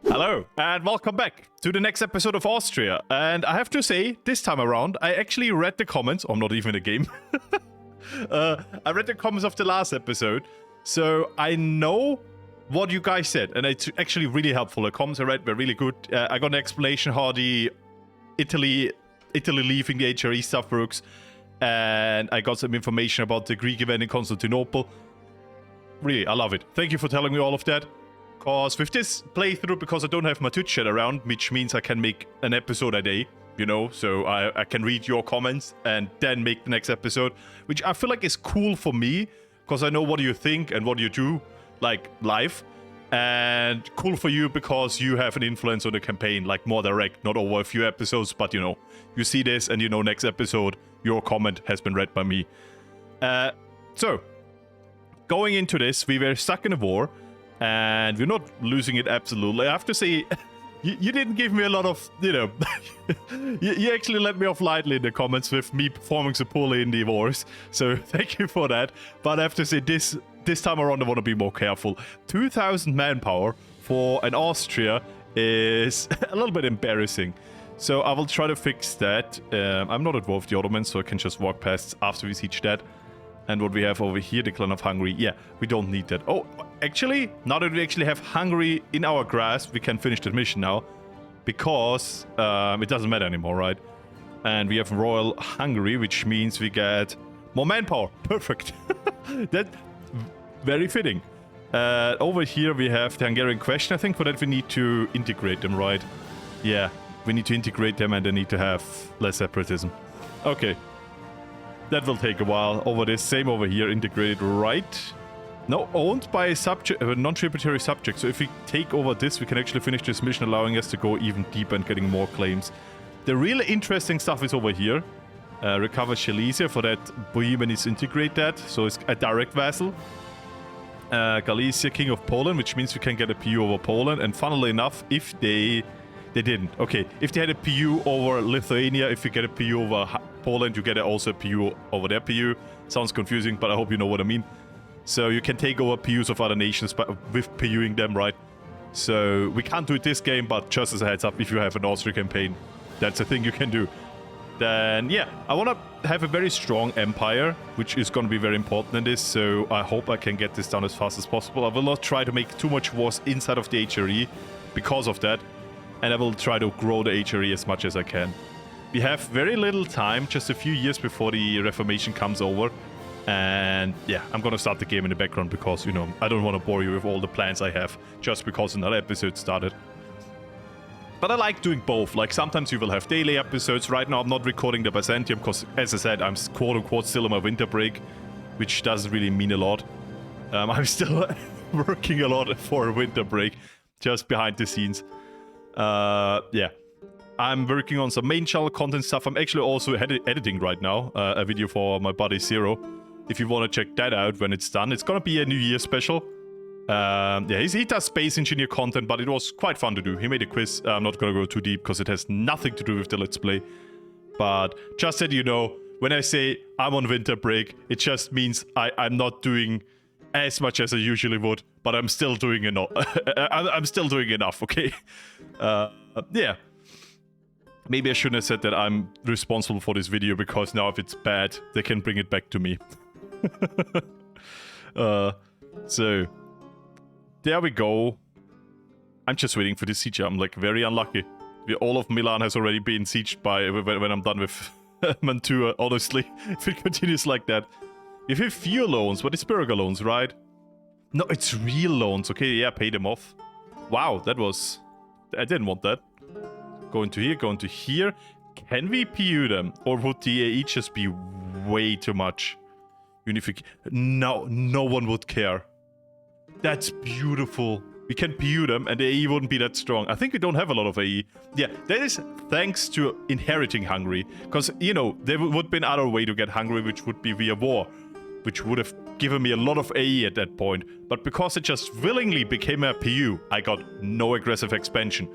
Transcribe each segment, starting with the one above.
Hello, and welcome back to the next episode of Austria. And I have to say, this time around, I actually read the comments. I'm not even in a game. I read the comments of the last episode, so I know what you guys said, and it's actually really helpful. The comments I read were really good. I got an explanation how the Italy leaving the HRE stuff works, and I got some information about the Greek event in Constantinople. Really, I love it. Thank you for telling me all of that. Because with this playthrough, because I don't have my Twitch chat around, which means I can make an episode a day, you know, so I can read your comments and then make the next episode, which I feel like is cool for me, because I know what you think and what you do, like, live, and cool for you because you have an influence on the campaign, like, more direct, not over a few episodes, but, you know, you see this and you know next episode, your comment has been read by me. So, going into this, we were stuck in a war, and we're not losing it absolutely. I have to say, you didn't give me a lot of, you know, you actually let me off lightly in the comments with me performing so poorly in the wars. So thank you for that. But I have to say, this time around, I want to be more careful. 2,000 manpower for an Austria is a little bit embarrassing. So I will try to fix that. I'm not at war with the Ottomans, so I can just walk past after we siege that. And what we have over here, the clan of Hungary, yeah, we don't need that. Oh, actually, now that we actually have Hungary in our grasp, we can finish the mission now. Because it doesn't matter anymore, right? And we have Royal Hungary, which means we get more manpower. Perfect. That's very fitting. Over here we have the Hungarian question. I think for that we need to integrate them, right? Yeah, we need to integrate them and they need to have less separatism. Okay. That will take a while. Over this, same over here, integrated right. No, owned by a subject, a non-tributary subject. So if we take over this, we can actually finish this mission, allowing us to go even deeper and getting more claims. The really interesting stuff is over here. Recover Silesia. For that, Bohemia needs to integrate that. So it's a direct vassal. Galicia, King of Poland, which means we can get a PU over Poland. And funnily enough, if they didn't. Okay, if they had a PU over Lithuania, if you get a PU over Poland, you get also a PU over their PU. Sounds confusing, but I hope you know what I mean. So you can take over PUs of other nations with PUing them, right? So we can't do it this game, but just as a heads up, if you have an Austria campaign, that's a thing you can do. Then, yeah, I want to have a very strong empire, which is going to be very important in this, so I hope I can get this done as fast as possible. I will not try to make too much wars inside of the HRE because of that. And I will try to grow the HRE as much as I can. We have very little time, just a few years before the Reformation comes over. And yeah, I'm gonna start the game in the background because, you know, I don't want to bore you with all the plans I have just because another episode started. But I like doing both. Like, sometimes you will have daily episodes. Right now I'm not recording the Byzantium because, as I said, I'm quote-unquote still on my winter break, which doesn't really mean a lot. I'm still working a lot for a winter break, just behind the scenes. Yeah, I'm working on some main channel content stuff. I'm actually also editing right now a video for my buddy Zero. If you want to check that out when it's done, it's gonna be a New Year special. Yeah, he does space engineer content, but it was quite fun to do. He made a quiz. I'm not gonna go too deep because it has nothing to do with the Let's Play. But just that you know, when I say I'm on winter break, it just means I'm not doing as much as I usually would, but I'm still doing enough. I'm still doing enough, okay? Yeah. Maybe I shouldn't have said that I'm responsible for this video, because now if it's bad, they can bring it back to me. So, there we go. I'm just waiting for this siege. I'm like very unlucky. All of Milan has already been sieged by when I'm done with Mantua, honestly. If it continues like that. If you have few loans, but it's Spiriga loans, right? No, it's real loans. Okay, yeah, pay them off. Wow, that was... I didn't want that. Go into here, go into here. Can we PU them? Or would the AE just be way too much? Unification. No, no one would care. That's beautiful. We can PU them and the AE wouldn't be that strong. I think we don't have a lot of AE. Yeah, that is thanks to inheriting Hungary. Because, you know, there would be another way to get Hungary, which would be via war, which would have given me a lot of AE at that point. But because it just willingly became a PU, I got no aggressive expansion.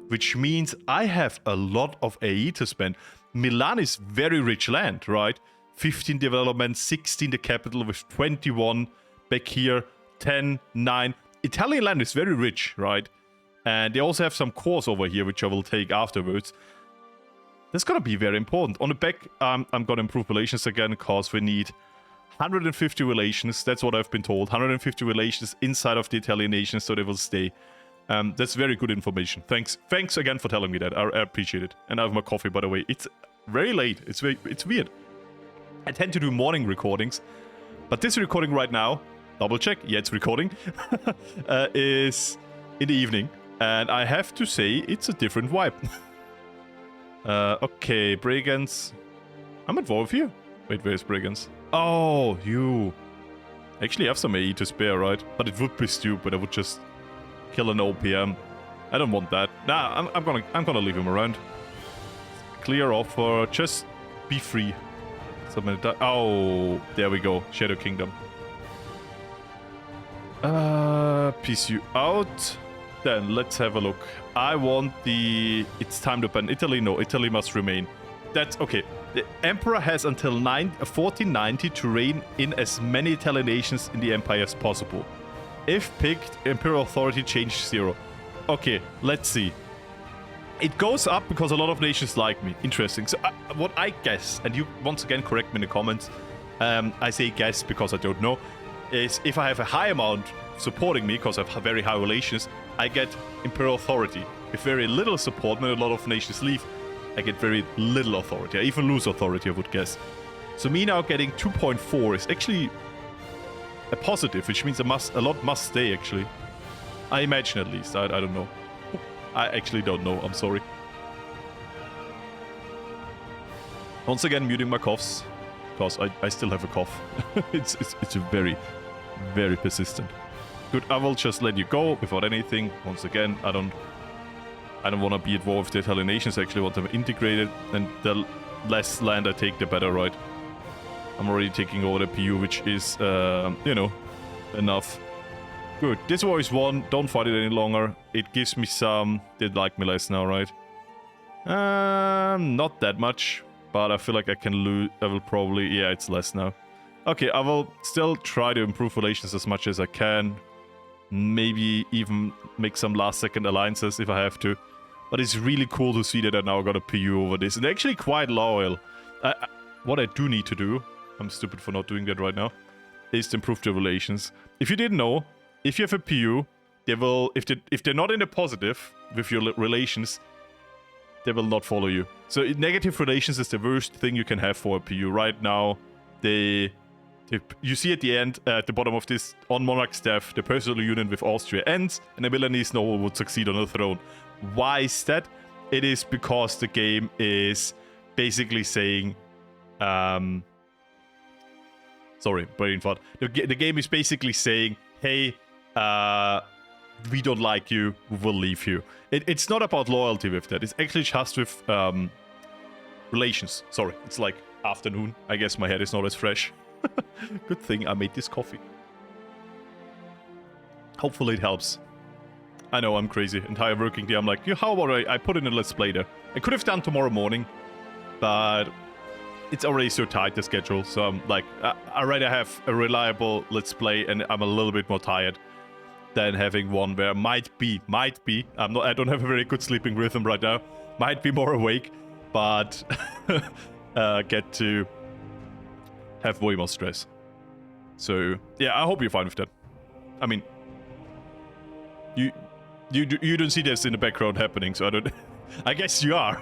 Which means I have a lot of AE to spend. Milan is very rich land, right? 15 development, 16 the capital with 21 back here, 10, 9. Italian land is very rich, right? And they also have some cores over here, which I will take afterwards. That's gonna be very important. On the back, I'm gonna improve relations again, because we need 150 relations. That's what I've been told. 150 relations inside of the Italian nation, so they will stay. That's very good information. Thanks again for telling me that. I appreciate it. And I have my coffee, by the way. It's very late. It's weird. I tend to do morning recordings, but this recording right now, double check, yeah, it's recording, is in the evening. And I have to say, it's a different vibe. Okay, Brigands. I'm involved here. Wait, where's Brigands? Oh, you. Actually have some AE to spare, right? But it would be stupid. I would just kill an OPM. I don't want that. Nah, I'm gonna leave him around. Clear offer. Just be free. Oh, there we go. Shadow Kingdom. Peace you out. Then let's have a look. I want the... It's time to ban Italy. No, Italy must remain. That's okay. The Emperor has until 1490 to reign in as many Italian nations in the Empire as possible. If picked, Imperial authority change 0. Okay, let's see. It goes up because a lot of nations like me. Interesting. So what I guess, and you once again correct me in the comments, I say guess because I don't know, is if I have a high amount supporting me because I have very high relations, I get Imperial authority. If very little support, when a lot of nations leave, I get very little authority. I even lose authority, I would guess. So me now getting 2.4 is actually a positive, which means a lot must stay, actually. I imagine, at least. I don't know. I actually don't know. I'm sorry. Once again, muting my coughs, because I still have a cough. It's very, very persistent. Good, I will just let you go without anything. Once again, I don't want to be involved with the Italian nations. I actually want them integrated, and the less land I take, the better, right? I'm already taking over the PU, which is, you know, enough. Good. This war is won. Don't fight it any longer. It gives me some... They like me less now, right? Not that much. But I feel like I can lose... I will probably... Yeah, it's less now. Okay, I will still try to improve relations as much as I can. Maybe even make some last-second alliances if I have to. But it's really cool to see that I now got a PU over this. And they're actually quite loyal. What I do need to do... I'm stupid for not doing that right now. Is to improve the relations. If you didn't know... If you have a PU, they will, if they're not in the positive with your relations, they will not follow you. So negative relations is the worst thing you can have for a PU. Right now, you see at the end, at the bottom of this, on Monarch staff, the personal union with Austria ends, and a Milanese noble would succeed on the throne. Why is that? It is because the game is basically saying, sorry, brain fart. The game is basically saying, hey, we don't like you, we will leave you. It's not about loyalty with that. It's actually just with relations. Sorry, it's like afternoon. I guess my head is not as fresh. Good thing I made this coffee. Hopefully it helps. I know, I'm crazy. Entire working day, I'm like, how about I put in a let's play there? I could have done tomorrow morning, but it's already so tight, the schedule. So I'm like, I'd rather have a reliable let's play, and I'm a little bit more tired than having one where might be, I don't have a very good sleeping rhythm right now, might be more awake, but get to have way more stress. So yeah, I hope you're fine with that. I mean, you don't see this in the background happening, so I don't. I guess you are.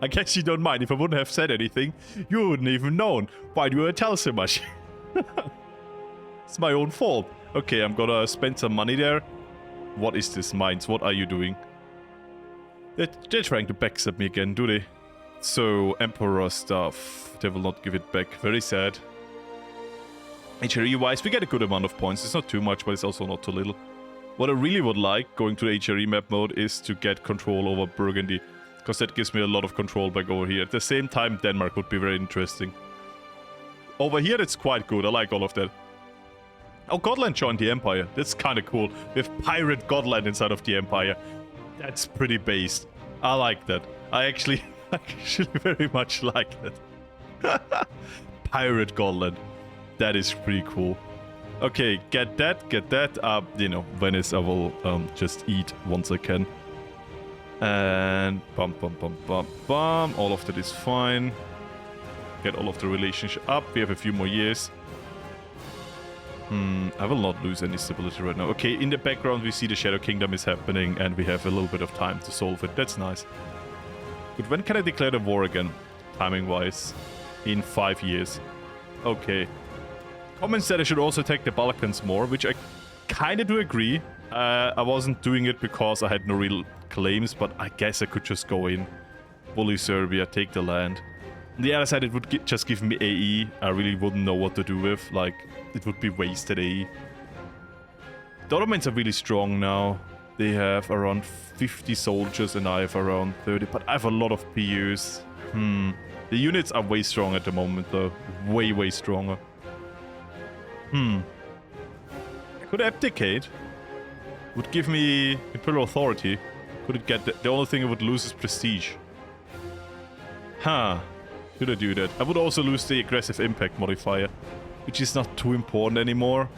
I guess you don't mind. If I wouldn't have said anything, you wouldn't even known. Why do I tell so much? It's my own fault. Okay, I'm gonna spend some money there. What is this, mines? What are you doing? They're trying to backstab me again, do they? So, Emperor stuff. They will not give it back. Very sad. HRE-wise, we get a good amount of points. It's not too much, but it's also not too little. What I really would like, going to the HRE map mode, is to get control over Burgundy. Because that gives me a lot of control back over here. At the same time, Denmark would be very interesting. Over here, that's quite good. I like all of that. Oh, Gotland joined the Empire. That's kind of cool. We have Pirate Gotland inside of the Empire. That's pretty based. I like that. I actually very much like that. Pirate Gotland. That is pretty cool. Okay, get that, get that. You know, Venice I will just eat once I can. And bum, bum, bum, bum, bum. All of that is fine. Get all of the relationship up. We have a few more years. I will not lose any stability right now. Okay, in the background we see the Shadow Kingdom is happening and we have a little bit of time to solve it. That's nice. But when can I declare the war again? Timing-wise. In 5 years. Okay. Comments said I should also take the Balkans more, which I kind of do agree. I wasn't doing it because I had no real claims, but I guess I could just go in. Bully Serbia, take the land. On the other side, it would just give me AE. I really wouldn't know what to do with. Like, it would be wasted AE. The Ottomans are really strong now. They have around 50 soldiers and I have around 30. But I have a lot of PUs. The units are way strong at the moment, though. Way, way stronger. I could abdicate. Would give me imperial authority. Could it get the only thing I would lose is prestige. Could I do that? I would also lose the aggressive impact modifier, which is not too important anymore.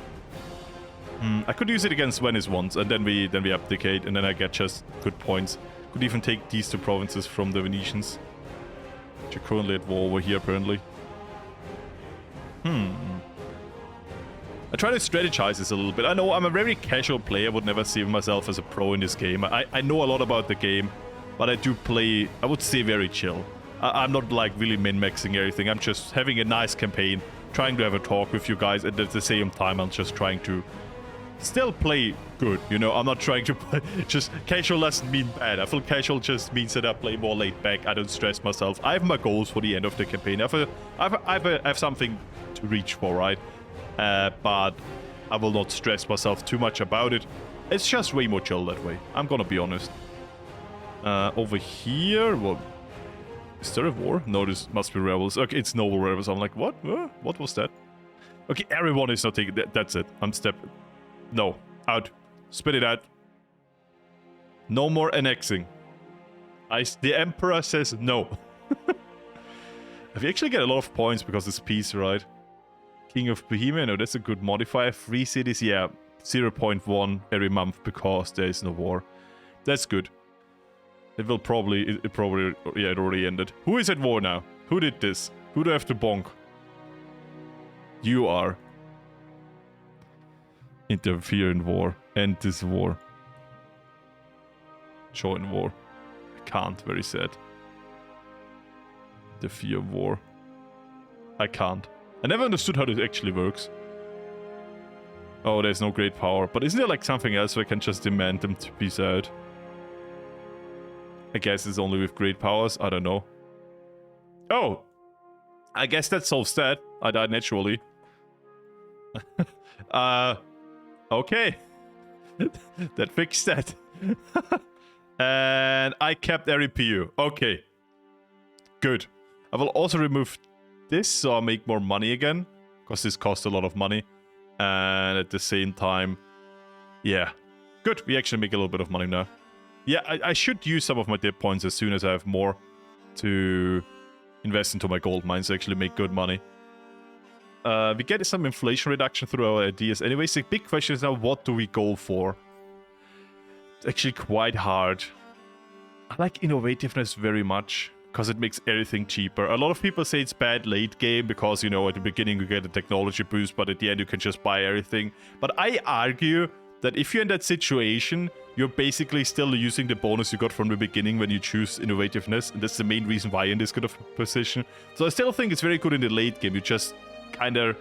I could use it against Venice once, and then we abdicate, and then I get just good points. Could even take these two provinces from the Venetians, which are currently at war over here, apparently. I try to strategize this a little bit. I know I'm a very casual player, would never see myself as a pro in this game. I know a lot about the game, but I do play, I would say, very chill. I'm not like really min-maxing everything. I'm just having a nice campaign, trying to have a talk with you guys, and at the same time I'm just trying to still play good, you know? I'm not trying to play, just casual doesn't mean bad. I feel casual just means that I play more laid back, I don't stress myself. I have my goals for the end of the campaign. I have something to reach for, right? But I will not stress myself too much about it. It's just way more chill that way, I'm gonna be honest. Over here, well, is there a war? No, this must be rebels. Okay, it's noble rebels. I'm like, what? What was that? Okay, everyone is not taking that. That's it. I'm stepping. No, out. Spit it out. No more annexing. The Emperor says no. We actually get a lot of points because it's peace, right? King of Bohemia, no, that's a good modifier. 3 cities, yeah, 0.1 every month because there is no war. That's good. It will probably, yeah, it already ended. Who is at war now? Who did this? Who do I have to bonk? You are. Interfere in war. End this war. Join war. I can't, very sad. Interfere war. I can't. I never understood how this actually works. Oh, there's no great power. But isn't there like something else where I can just demand them to peace out? I guess it's only with great powers. I don't know. Oh! I guess that solves that. I died naturally. Okay. That fixed that. And I kept every PU. Okay. Good. I will also remove this so I'll make more money again. Because this costs a lot of money. And at the same time... Yeah. Good. We actually make a little bit of money now. Yeah, I should use some of my dip points as soon as I have more to invest into my gold mines to actually make good money. We get some inflation reduction through our ideas. Anyways, the big question is now, what do we go for? It's actually quite hard. I like innovativeness very much, because it makes everything cheaper. A lot of people say it's bad late game, because, you know, at the beginning you get a technology boost, but at the end you can just buy everything. But I argue that if you're in that situation, you're basically still using the bonus you got from the beginning when you choose innovativeness, and that's the main reason why you're in this kind of position. So I still think it's very good in the late game. You just kind of...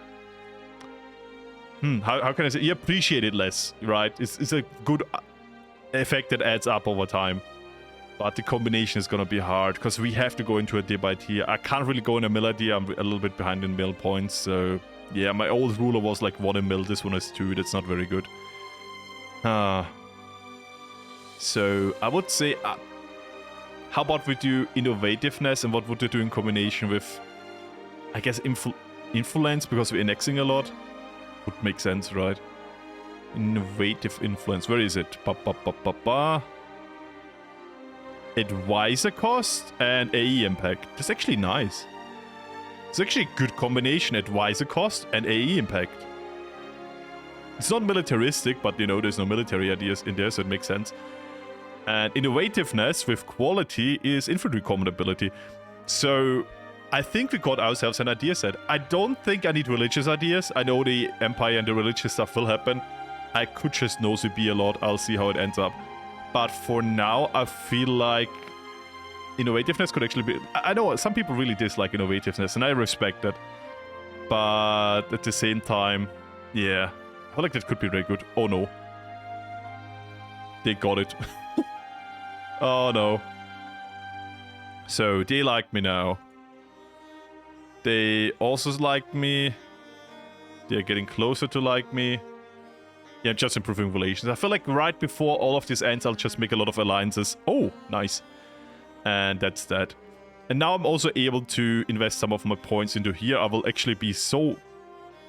how can I say? You appreciate it less, right? It's a good effect that adds up over time. But the combination is gonna be hard, because we have to go into a debate here. I can't really go in a mill idea. I'm a little bit behind in mill points, so... Yeah, my old ruler was like 1 in mill, this one is 2. That's not very good. So, I would say, how about we do innovativeness, and what would you do in combination with, I guess, influence, because we're annexing a lot? Would make sense, right? Innovative influence, where is it? Advisor cost and AE impact. That's actually nice. It's actually a good combination, advisor cost and AE impact. It's not militaristic, but you know, there's no military ideas in there, so it makes sense. And innovativeness with quality is infantry command ability. So I think we got ourselves an idea set. I don't think I need religious ideas. I know the Empire and the religious stuff will happen. I could just nosy be a lot. I'll see how it ends up. But for now, I feel like innovativeness could actually be... I know some people really dislike innovativeness, and I respect that. But at the same time, yeah, I feel like that could be very good. Oh no. They got it. Oh no. So, they like me now. They also like me. They're getting closer to like me. Yeah, just improving relations. I feel like right before all of this ends, I'll just make a lot of alliances. Oh, nice. And that's that. And now I'm also able to invest some of my points into here. I will actually be so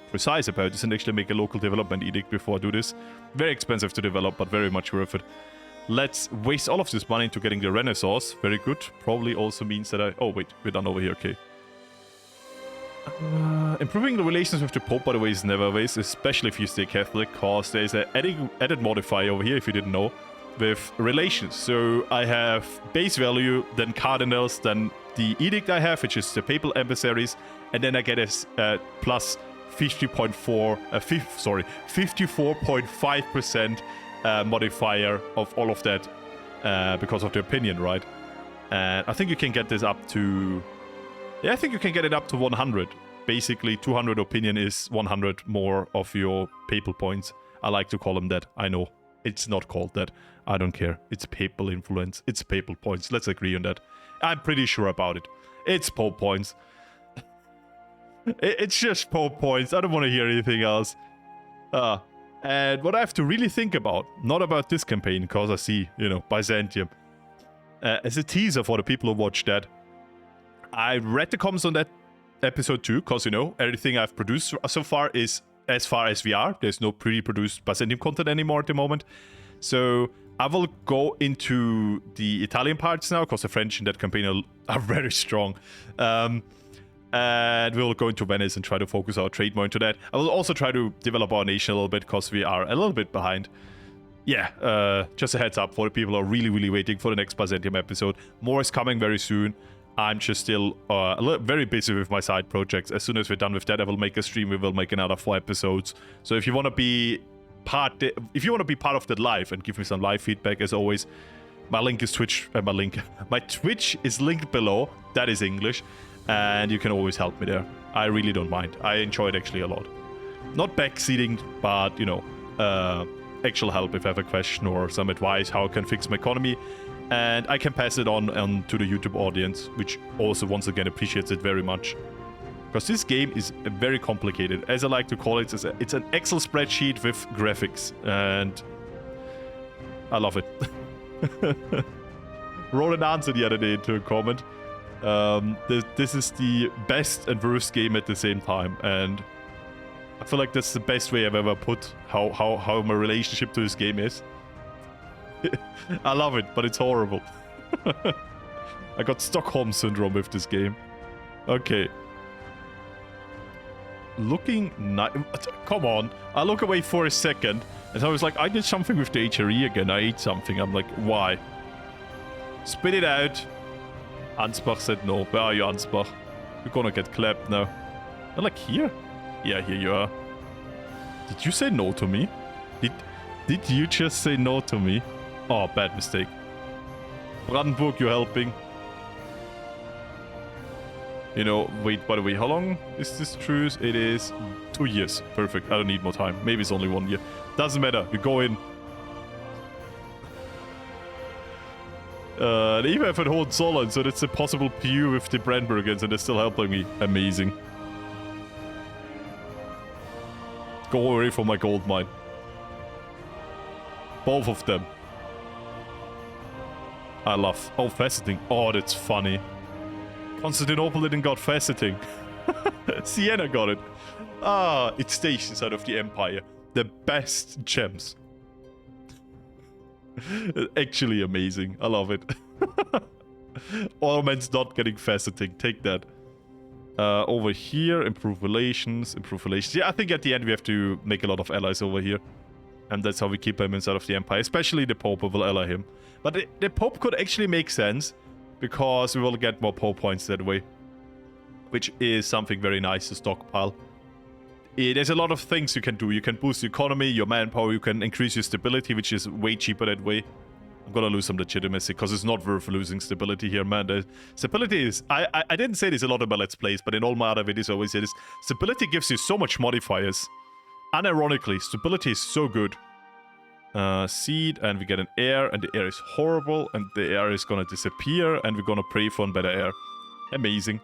precise about this and actually make a local development edict before I do this. Very expensive to develop, but very much worth it. Let's waste all of this money into getting the Renaissance. Very good. Probably also means that I... Oh, wait. We're done over here. Okay. Improving the relations with the Pope, by the way, is never a waste, especially if you stay Catholic, because there's an added modifier over here, if you didn't know, with relations. So I have base value, then cardinals, then the edict I have, which is the papal emissaries, and then I get a plus 54.5% modifier of all of that because of the opinion, right? And I think you can get this up to... Yeah, I think you can get it up to 100. Basically, 200 opinion is 100 more of your papal points. I like to call them that. I know. It's not called that. I don't care. It's papal influence. It's papal points. Let's agree on that. I'm pretty sure about it. It's Pope points. It's just Pope points. I don't want to hear anything else. And what I have to really think about, not about this campaign, because I see, you know, Byzantium. As a teaser for the people who watch that, I read the comments on that episode too, because, you know, everything I've produced so far is as far as we are. There's no pre-produced Byzantium content anymore at the moment. So I will go into the Italian parts now, because the French in that campaign are very strong. And we'll go into Venice and try to focus our trade more into that. I will also try to develop our nation a little bit, because we are a little bit behind. Yeah, just a heads up for the people who are really, really waiting for the next Byzantium episode. More is coming very soon. I'm just still very busy with my side projects. As soon as we're done with that, I will make a stream. We will make another 4 episodes. So if you want to be part of that live and give me some live feedback, as always, my link is Twitch. My Twitch is linked below. That is English, and you can always help me there. I really don't mind. I enjoy it actually a lot. Not backseating, but you know, actual help if I have a question or some advice how I can fix my economy. And I can pass it on to the YouTube audience, which also, once again, appreciates it very much. Because this game is very complicated. As I like to call it, it's an Excel spreadsheet with graphics. And I love it. Wrote an answer the other day to a comment. This is the best and worst game at the same time. And I feel like that's the best way I've ever put how my relationship to this game is. I love it, but it's horrible. I got Stockholm Syndrome with this game. Okay. Looking nice. Come on. I look away for a second, and I was like, I did something with the HRE again. I ate something. I'm like, why? Spit it out. Ansbach said no. Where are you, Ansbach? You're gonna get clapped now. I'm like, here? Yeah, here you are. Did you say no to me? Did you just say no to me? Oh, bad mistake. Brandenburg, you're helping. You know, wait, by the way, how long is this truce? It is 2 years. Perfect. I don't need more time. Maybe it's only 1 year. Doesn't matter. We go in. They even have a Hohenzollern, so that's a possible PU with the Brandenburgers, and they're still helping me. Amazing. Go away from my gold mine. Both of them. I love... Oh, faceting. Oh, that's funny. Constantinople didn't got faceting. Siena got it. Ah, it's stations out of the Empire. The best gems. Actually amazing. I love it. Ottoman's not getting faceting. Take that. Over here, improve relations, improve relations. Yeah, I think at the end we have to make a lot of allies over here. And that's how we keep him inside of the Empire. Especially the Pope will ally him. But the Pope could actually make sense, because we will get more Pope points that way. Which is something very nice to stockpile. There's a lot of things you can do. You can boost the economy, your manpower, you can increase your stability, which is way cheaper that way. I'm gonna lose some legitimacy, because it's not worth losing stability here, man. The stability is... I didn't say this a lot about Let's Plays, but in all my other videos I always say this. Stability gives you so much modifiers. Unironically, stability is so good. Seed, and we get an heir, and the heir is horrible, and the heir is gonna disappear, and we're gonna pray for a better heir. Amazing.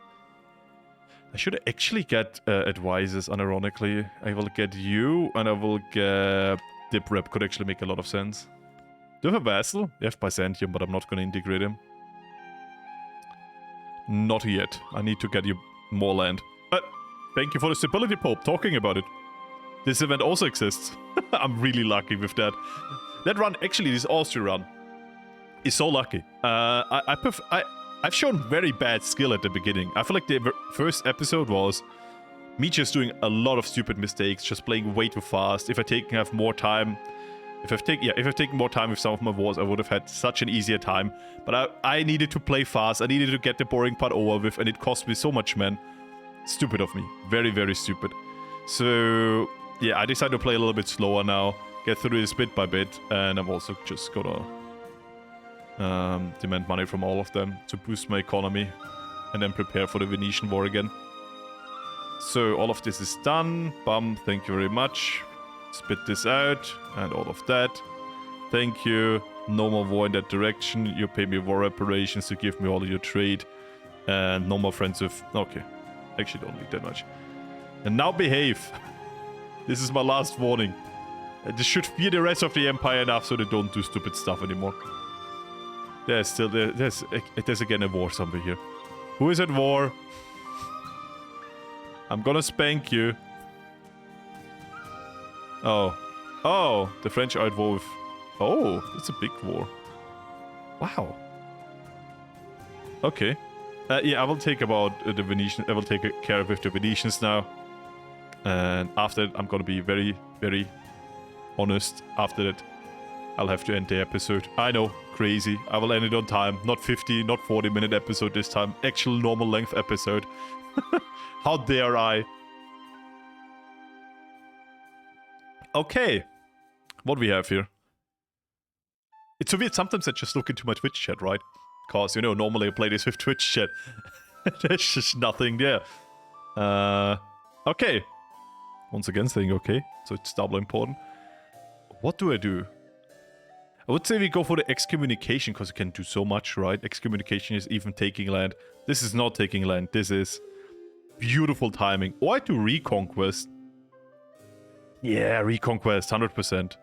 I should actually get advisors, unironically. I will get you, and I will get... Dip Rep could actually make a lot of sense. Do you have a vassal? You have Byzantium, but I'm not gonna integrate him. Not yet. I need to get you more land. But thank you for the stability, Pope, talking about it. This event also exists. I'm really lucky with that. That run, actually, this Austria run, is so lucky. I've shown very bad skill at the beginning. I feel like the first episode was me just doing a lot of stupid mistakes, just playing way too fast. If I have more time, if I've taken more time with some of my wars, I would have had such an easier time. But I needed to play fast. I needed to get the boring part over with, and it cost me so much, man. Stupid of me. Very, very stupid. So yeah, I decided to play a little bit slower now, get through this bit by bit, and I'm also just gonna demand money from all of them to boost my economy, and then prepare for the Venetian War again. So all of this is done. Bum, thank you very much. Spit this out, and all of that. Thank you. No more war in that direction. You pay me war reparations to give me all of your trade. And no more friends with... Okay. Actually, don't need that much. And now behave. This is my last warning. This should fear the rest of the Empire enough so they don't do stupid stuff anymore. There's again a war somewhere here. Who is at war? I'm gonna spank you. Oh. Oh, the French are at war with... Oh, that's a big war. Wow. Okay. Yeah, I will take about the Venetian... I will take care of the Venetians now. And after that, I'm gonna be very, very honest. After that, I'll have to end the episode. I know, crazy. I will end it on time. Not 50, not 40-minute episode this time. Actual normal length episode. How dare I? Okay. What we have here? It's so weird. Sometimes I just look into my Twitch chat, right? Because, you know, normally I play this with Twitch chat. There's just nothing there. Okay. Once again saying okay. So it's double important. What do I do? I would say we go for the Excommunication, because you can do so much, right? Excommunication is even taking land. This is not taking land. This is beautiful timing. Or I do Reconquest. Yeah, Reconquest, 100%.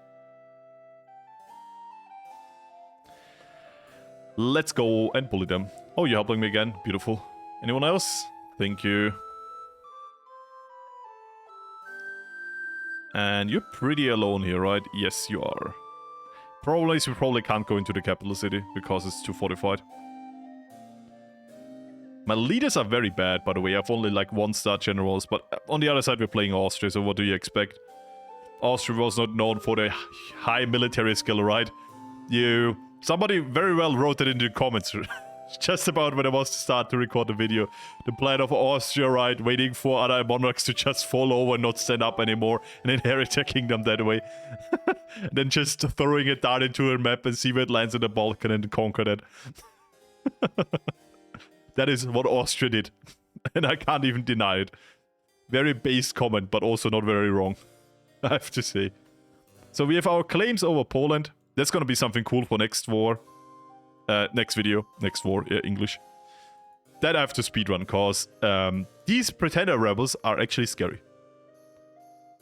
Let's go and bully them. Oh, you're helping me again. Beautiful. Anyone else? Thank you. And you're pretty alone here, right? Yes, you are. Problem is, we probably can't go into the capital city because it's too fortified. My leaders are very bad, by the way. I have only like 1-star generals, but on the other side, we're playing Austria, so what do you expect? Austria was not known for the high military skill, right? Somebody very well wrote it in the comments. Just about when I was to start to record the video. The plan of Austria, right? Waiting for other monarchs to just fall over and not stand up anymore and inherit their kingdom that way. Then just throwing it down into a map and see where it lands in the Balkan and conquer that. That is what Austria did. And I can't even deny it. Very base comment, but also not very wrong. I have to say. So we have our claims over Poland. That's gonna be something cool for next war. Next video. Next war. Yeah, English. That I have to speedrun, cause these pretender rebels are actually scary.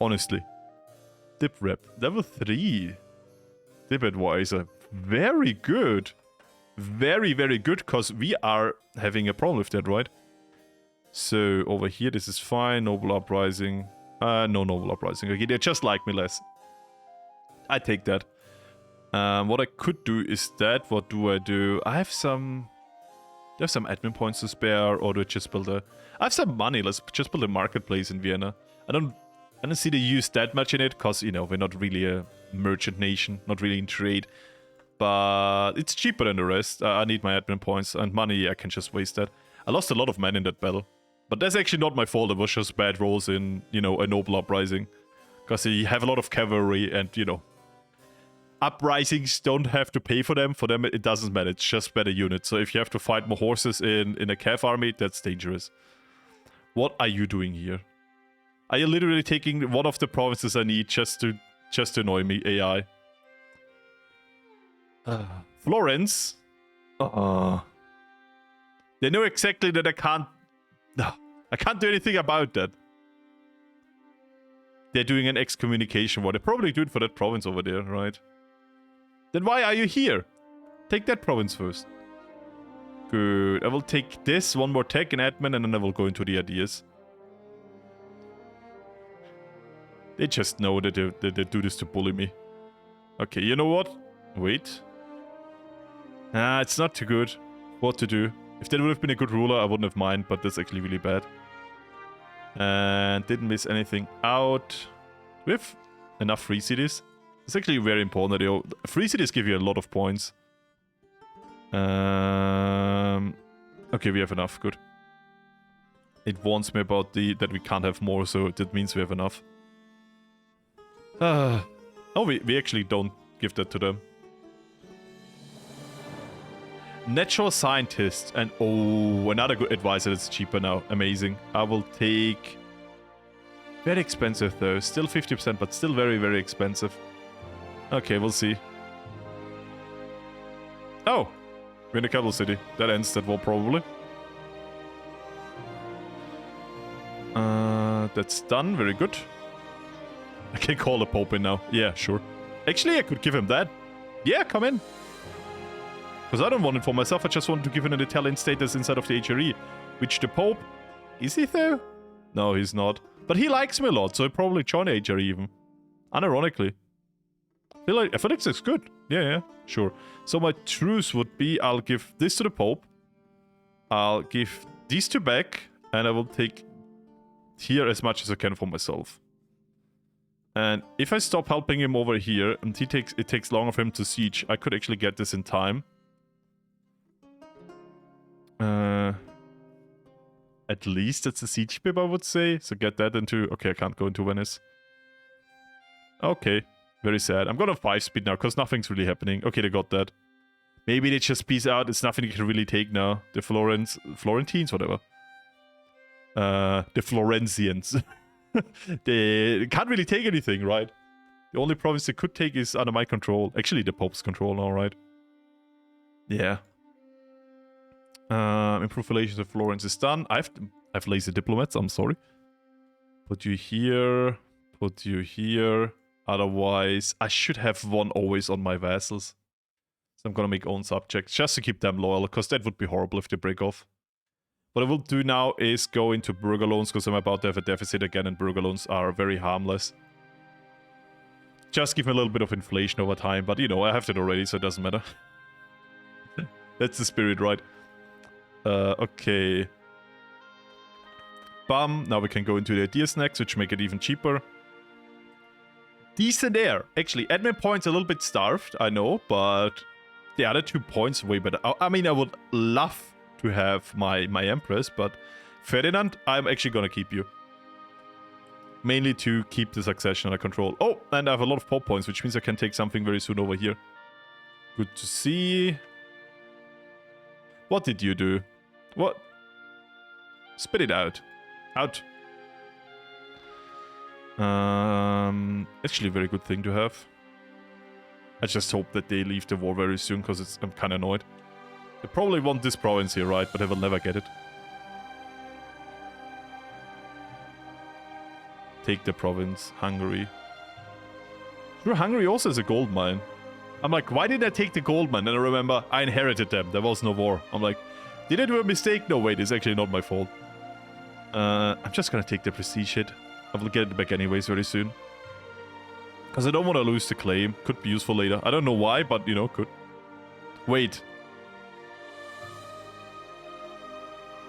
Honestly. Dip rep. Level 3. Dip advisor. Very good. Very, very good, cause we are having a problem with that, right? So, over here, this is fine. Noble uprising. No noble uprising. Okay, they just like me less. I take that. What I could do is that. What do? I have some... Do I have some admin points to spare, or do I just build a... I have some money, let's just build a marketplace in Vienna. I don't see the use that much in it, because, you know, we're not really a merchant nation, not really in trade. But it's cheaper than the rest. I need my admin points, and money, I can just waste that. I lost a lot of men in that battle. But that's actually not my fault, it was just bad rolls in, you know, a noble uprising. Because you have a lot of cavalry, and, you know... Uprisings don't have to pay for them. For them, it doesn't matter. It's just better units. So if you have to fight more horses in a cav army, that's dangerous. What are you doing here? Are you literally taking one of the provinces I need just to annoy me, AI? Florence? They know exactly that I can't do anything about that. They're doing an excommunication war. They probably do it for that province over there, right? Then why are you here? Take that province first. Good. I will take this, one more tech and admin, and then I will go into the ideas. They just know that they do this to bully me. Okay, you know what? Wait. It's not too good. What to do? If that would have been a good ruler, I wouldn't have minded, but that's actually really bad. And didn't miss anything out. We have enough free cities. It's actually very important that free cities give you a lot of points. Okay, we have enough. Good. It warns me about that we can't have more, so that means we have enough. Oh, we actually don't give that to them. Natural scientist, and oh, another good advisor that's cheaper now. Amazing. I will take... Very expensive though, still 50%, but still very, very expensive. Okay, we'll see. Oh, we're in the capital city. That ends that war probably. That's done, very good. I can call the Pope in now. Yeah, sure. Actually, I could give him that. Yeah, come in. Because I don't want it for myself, I just want to give him an Italian status inside of the HRE. Which the Pope... Is he though? No, he's not. But he likes me a lot, so he'll probably join the HRE even. Unironically. I feel like this is good. Yeah, sure. So my truce would be, I'll give this to the Pope. I'll give these two back. And I will take here as much as I can for myself. And if I stop helping him over here, and it takes longer for him to siege, I could actually get this in time. At least that's a siege bib, I would say. So get that into... Okay, I can't go into Venice. Okay, very sad. I'm gonna 5-speed now, because nothing's really happening. Okay, they got that. Maybe they just peace out. It's nothing you can really take now. The Florentines, whatever. The Florentians. They can't really take anything, right? The only province they could take is under my control. Actually, the Pope's control now, right? Yeah. Improve relations with Florence is done. I've lazy diplomats, I'm sorry. Put you here. Put you here. Otherwise, I should have one always on my vassals. So I'm gonna make own subjects, just to keep them loyal, because that would be horrible if they break off. What I will do now is go into burger loans, because I'm about to have a deficit again, and burger loans are very harmless. Just give me a little bit of inflation over time, but you know, I have that already, so it doesn't matter. That's the spirit, right? Okay. Bam. Now we can go into the ideas next, which make it even cheaper. Decent air. Actually, admin points a little bit starved, I know, but the other 2 points way better. I mean, I would love to have my Empress, but Ferdinand, I'm actually gonna keep you. Mainly to keep the succession under control. Oh, and I have a lot of Pope points, which means I can take something very soon over here. Good to see. What did you do? What? Spit it out. Out. Actually a very good thing to have. I just hope that they leave the war very soon, because I'm kind of annoyed. They probably want this province here, right? But they will never get it. Take the province. Hungary. Sure, Hungary also has a gold mine. I'm like, why did I take the gold mine? And I remember, I inherited them. There was no war. I'm like, did I do a mistake? No, wait, it's actually not my fault. I'm just gonna take the prestige hit. I will get it back anyways very soon. Because I don't want to lose the claim. Could be useful later. I don't know why, but, you know, could. Wait.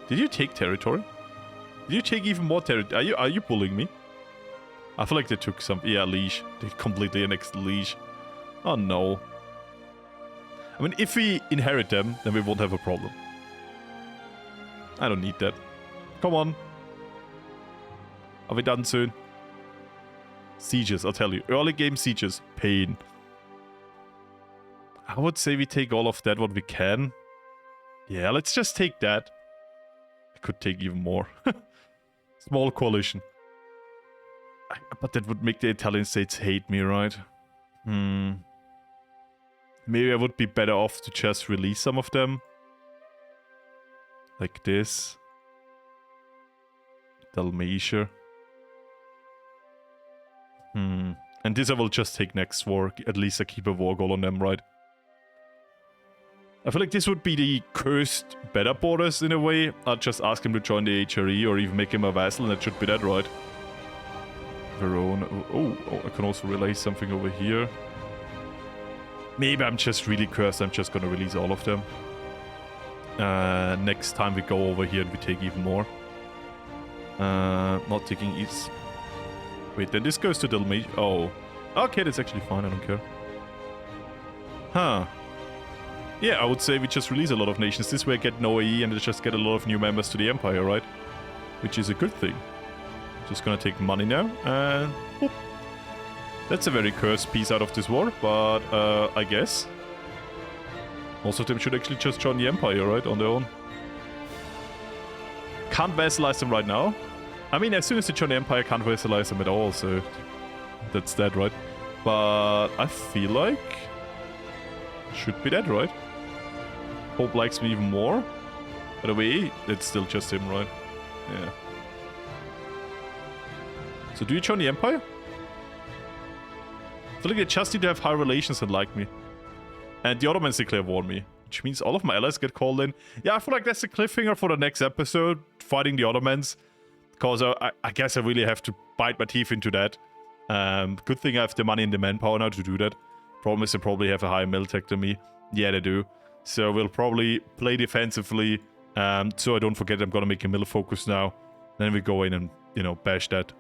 Did you take territory? Did you take even more territory? Are you bullying me? I feel like they took some... Yeah, Liege. They completely annexed Liege. Oh, no. I mean, if we inherit them, then we won't have a problem. I don't need that. Come on. Are we done soon? Sieges, I'll tell you. Early game sieges. Pain. I would say we take all of that what we can. Yeah, let's just take that. I could take even more. Small coalition. But that would make the Italian states hate me, right? Maybe I would be better off to just release some of them. Like this. Dalmatia. And this I will just take next war. At least I keep a war goal on them, right? I feel like this would be the cursed better borders in a way. I'd just ask him to join the HRE or even make him a vassal and that should be that, right? Verona. Oh, I can also release something over here. Maybe I'm just really cursed. I'm just gonna release all of them. Next time we go over here and we take even more. Not taking east. Wait, then this goes to Dalmatia. Oh. Okay, that's actually fine. I don't care. Huh. Yeah, I would say we just release a lot of nations. This way I get no AE and I just get a lot of new members to the Empire, right? Which is a good thing. Just gonna take money now, and whoop. That's a very cursed piece out of this war, but I guess most of them should actually just join the Empire, right, on their own. Can't vassalize them right now. I mean, as soon as they join the Empire, can't vassalize them at all, so that's that, right? But I feel like should be that, right? Pope likes me even more. By the way, it's still just him, right? Yeah. So do you join the Empire? I feel like they just need to have high relations and like me. And the Ottomans declare war on me, which means all of my allies get called in. Yeah, I feel like that's a cliffhanger for the next episode, fighting the Ottomans. Because I guess I really have to bite my teeth into that. Good thing I have the money and the manpower now to do that. Problem is they probably have a higher militech than me. Yeah, they do. So we'll probably play defensively. So I don't forget I'm gonna make a mill focus now. Then we go in and, you know, bash that.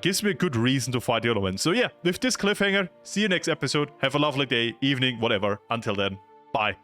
Gives me a good reason to fight the Ottomans. So yeah, with this cliffhanger, see you next episode. Have a lovely day, evening, whatever. Until then, bye.